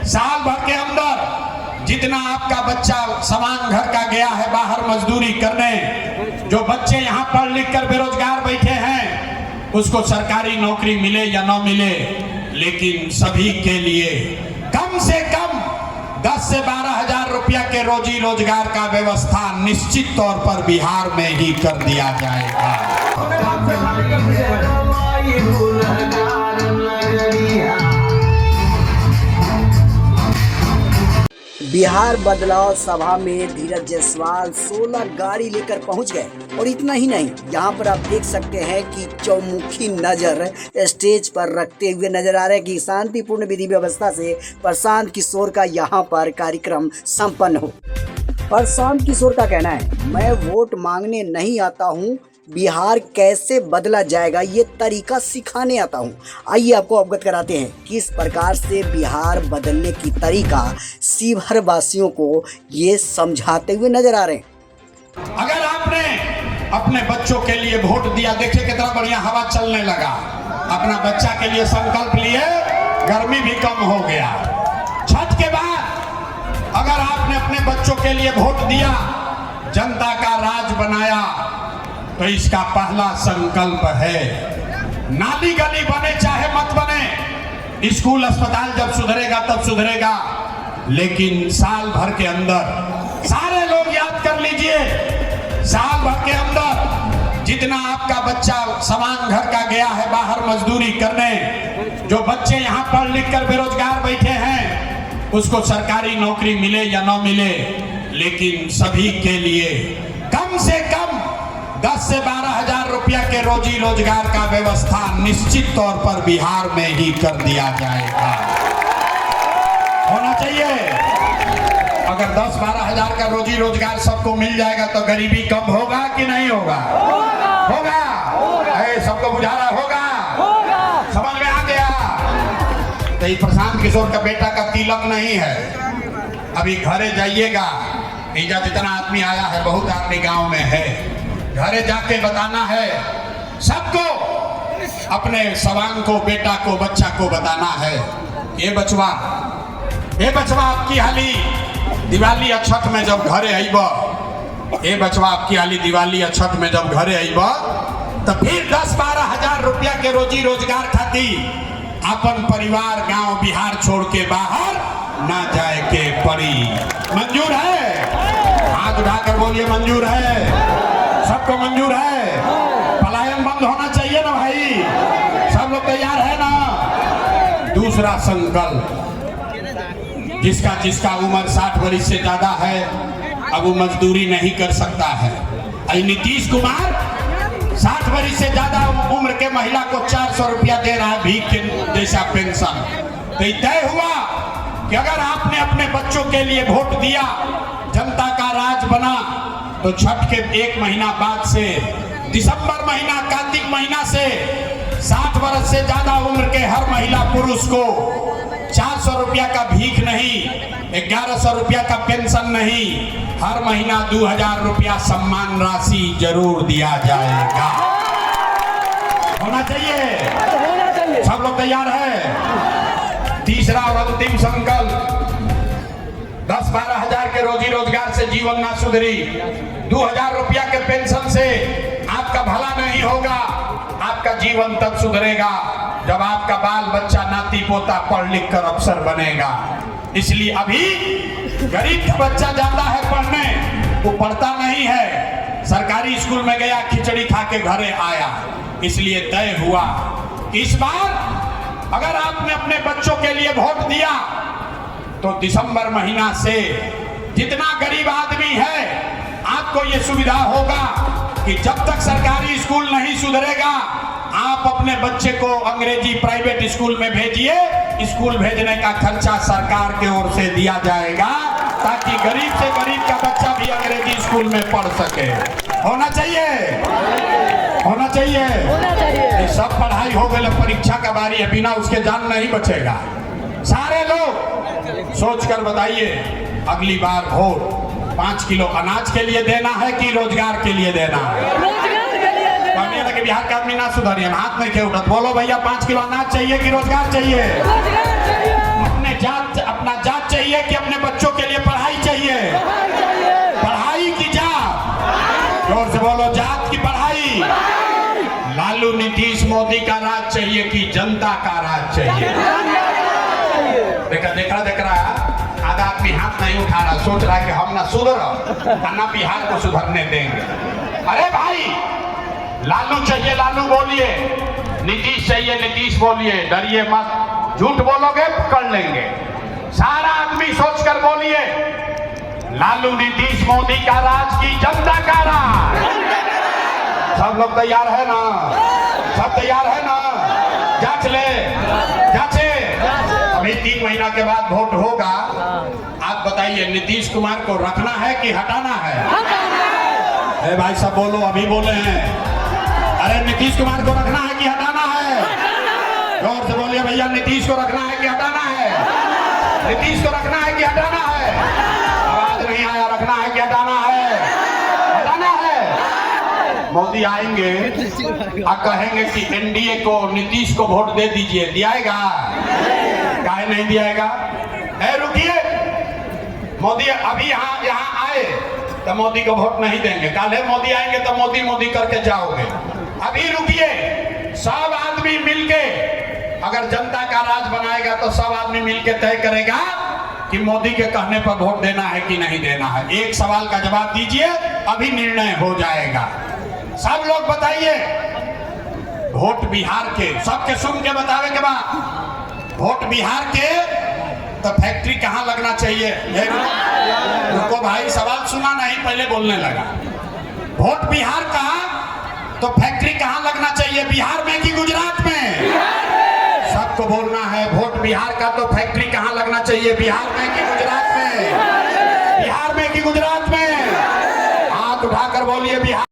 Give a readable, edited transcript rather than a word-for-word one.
साल भर के अंदर जितना आपका बच्चा समान घर का गया है बाहर मजदूरी करने, जो बच्चे यहाँ पढ़ लिख कर बेरोजगार बैठे हैं, उसको सरकारी नौकरी मिले या न मिले, लेकिन सभी के लिए कम से कम 10 से 12 हजार रुपया के रोजी रोजगार का व्यवस्था निश्चित तौर पर बिहार में ही कर दिया जाएगा। बिहार बदलाव सभा में धीरज जायसवाल 16 गाड़ी लेकर पहुंच गए। और इतना ही नहीं, यहाँ पर आप देख सकते हैं कि चौमुखी नजर स्टेज पर रखते हुए नजर आ रहे हैं कि शांतिपूर्ण विधि व्यवस्था से प्रशांत किशोर का यहाँ पर कार्यक्रम संपन्न हो। प्रशांत किशोर का कहना है, मैं वोट मांगने नहीं आता हूँ, बिहार कैसे बदला जाएगा ये तरीका सिखाने आता हूँ। आइए आपको अवगत कराते हैं किस प्रकार से बिहार बदलने की तरीका शिवहर वासियों को ये समझाते हुए नजर आ रहे हैं। अगर आपने अपने बच्चों के लिए वोट दिया, देखिए कितना बढ़िया हवा चलने लगा, अपना बच्चा के लिए संकल्प लिए, गर्मी भी कम हो गया। छठ के बाद अगर आपने अपने बच्चों के लिए वोट दिया, जनता का राज बनाया, तो इसका पहला संकल्प है, नाली गली बने चाहे मत बने, स्कूल अस्पताल जब सुधरेगा तब सुधरेगा, लेकिन साल भर के अंदर सारे लोग याद कर लीजिए, साल भर के अंदर जितना आपका बच्चा समान घर का गया है बाहर मजदूरी करने, जो बच्चे यहाँ पढ़ लिख कर बेरोजगार बैठे हैं, उसको सरकारी नौकरी मिले या न मिले, लेकिन सभी के लिए कम से कम 10 से 12 हजार रुपया के रोजी रोजगार का व्यवस्था निश्चित तौर पर बिहार में ही कर दिया जाएगा। होना चाहिए। अगर 10-12 हजार का रोजी रोजगार सबको मिल जाएगा तो गरीबी कम होगा कि नहीं होगा? होगा। सबको बुझा रहा होगा? समझ में आ गया? तो ये प्रशांत किशोर का बेटा का तिलक नहीं है, अभी घरे जाइएगा, ईजा जितना आदमी आया है, बहुत आदमी गांव में है, घरे जाके बताना है सबको, अपने सवांग को, बेटा को, बच्चा को बताना है, ये बचवा आपकी हाली दिवाली अछत में जब घरे आइब, ये बचवा आपकी हाली दिवाली अछत में जब घरे आइब, तो फिर 10-12 हजार रुपया के रोजी रोजगार खातिर अपन परिवार गांव बिहार छोड़ के बाहर ना जाए के पड़ी। मंजूर है? हाथ उठाकर बोलिए मंजूर है। सबको मंजूर है? पलायन बंद होना चाहिए ना भाई? सब लोग तैयार है ना? दूसरा संकल्प, जिसका उम्र 60 वर्ष से ज्यादा है, अब वो मजदूरी नहीं कर सकता है। नीतीश कुमार 60 वर्ष से ज्यादा उम्र के महिला को 400 रुपया दे रहा है, भीख के जैसा पेंशन। तो तय हुआ कि अगर आपने अपने बच्चों के लिए वोट दिया, जनता का राज बना, तो छठ के 1 महीना बाद से दिसंबर महीना, कार्तिक महीना से 60 वर्ष से ज्यादा उम्र के हर महिला पुरुष को 400 रुपया का भीख नहीं, 1100 रुपया का पेंशन नहीं, हर महीना 2000 रुपया सम्मान राशि जरूर दिया जाएगा। होना चाहिए? सब लोग तैयार है? तीसरा और अंतिम संकल्प, 10-12 हजार के रोजी रोजगार से जीवन ना सुधरी, 2000 रुपया के पेंशन से आपका भला नहीं होगा। आपका जीवन तब सुधरेगा जब आपका बाल बच्चा, नाती पोता पढ़ लिख कर अफसर बनेगा। इसलिए अभी गरीब का बच्चा जाता है पढ़ने, वो पढ़ता नहीं है, सरकारी स्कूल में गया, खिचड़ी खा के घरे आया। इसलिए तय हुआ कि इस बार अगर आपने अपने बच्चों के लिए वोट दिया, तो दिसंबर महीना से जितना गरीब आदमी है, आपको ये सुविधा होगा कि जब तक सरकारी स्कूल नहीं सुधरेगा, आप अपने बच्चे को अंग्रेजी प्राइवेट स्कूल में भेजिए। स्कूल भेजने का खर्चा सरकार की ओर से दिया जाएगा, ताकि गरीब से गरीब का बच्चा भी अंग्रेजी स्कूल में पढ़ सके। होना चाहिए? होना चाहिए? ये सब पढ़ाई हो गई, परीक्षा का बारी है, बिना उसके जान नहीं बचेगा। सारे लोग सोच कर बताइए, अगली बार वोट 5 किलो अनाज के लिए देना है कि रोजगार के लिए देना है? कि बिहार के आदमी ना सुधरिए, हाथ में क्यों उठा? बोलो भैया, 5 किलो अनाज चाहिए कि रोजगार चाहिए? अपने जात, अपना चाहिए। देख रहा आधा आदमी हाथ नहीं उठा रहा, सोच रहा है कि हम ना सुधर ना बिहार को सुधरने देंगे। अरे भाई, लालू चाहिए लालू बोलिए, नीतीश चाहिए नीतीश बोलिए, डरिए मत। झूठ बोलोगे पकड़ लेंगे। सारा आदमी सोचकर बोलिए, लालू नीतीश मोदी का राज की जनता का राज। सब लोग तैयार है ना? सब तैयार है ना? जांच ले, जांचे। अभी 3 महीना के बाद वोट होगा। आप बताइए, नीतीश कुमार को रखना है कि हटाना है? अरे भाई सब बोलो, अभी बोले हैं। अरे नीतीश कुमार को रखना है कि हटाना है? जोर से बोलिए भैया, नीतीश को रखना है कि हटाना है? नीतीश को रखना है कि हटाना है? आवाज नहीं आया। रखना है कि हटाना है? हटाना है। मोदी आएंगे और कहेंगे कि एनडीए को, नीतीश को वोट दे दीजिए, दियाएगा? काहे नहीं दियाएगा? रुकिए, मोदी अभी यहाँ आए तो मोदी को वोट नहीं देंगे। कल मोदी आएंगे तो मोदी मोदी करके जाओगे। अभी रुकिए, सब आदमी मिलके, अगर जनता का राज बनाएगा तो सब आदमी मिलके तय करेगा कि मोदी के कहने पर वोट देना है कि नहीं देना है। एक सवाल का जवाब दीजिए, अभी निर्णय हो जाएगा। सब लोग बताइए, वोट बिहार के, सबके सुन के बतावे के बाद, वोट बिहार के तो फैक्ट्री कहाँ लगना चाहिए? रुको भाई, सवाल सुना नहीं, पहले बोलने लगा। वोट बिहार का तो फैक्ट्री कहाँ लगना चाहिए? बिहार में कि गुजरात में? सबको बोलना है, वोट बिहार का तो फैक्ट्री कहाँ लगना चाहिए? बिहार में कि गुजरात में? बिहार में कि गुजरात में? हाथ उठाकर बोलिए बिहार।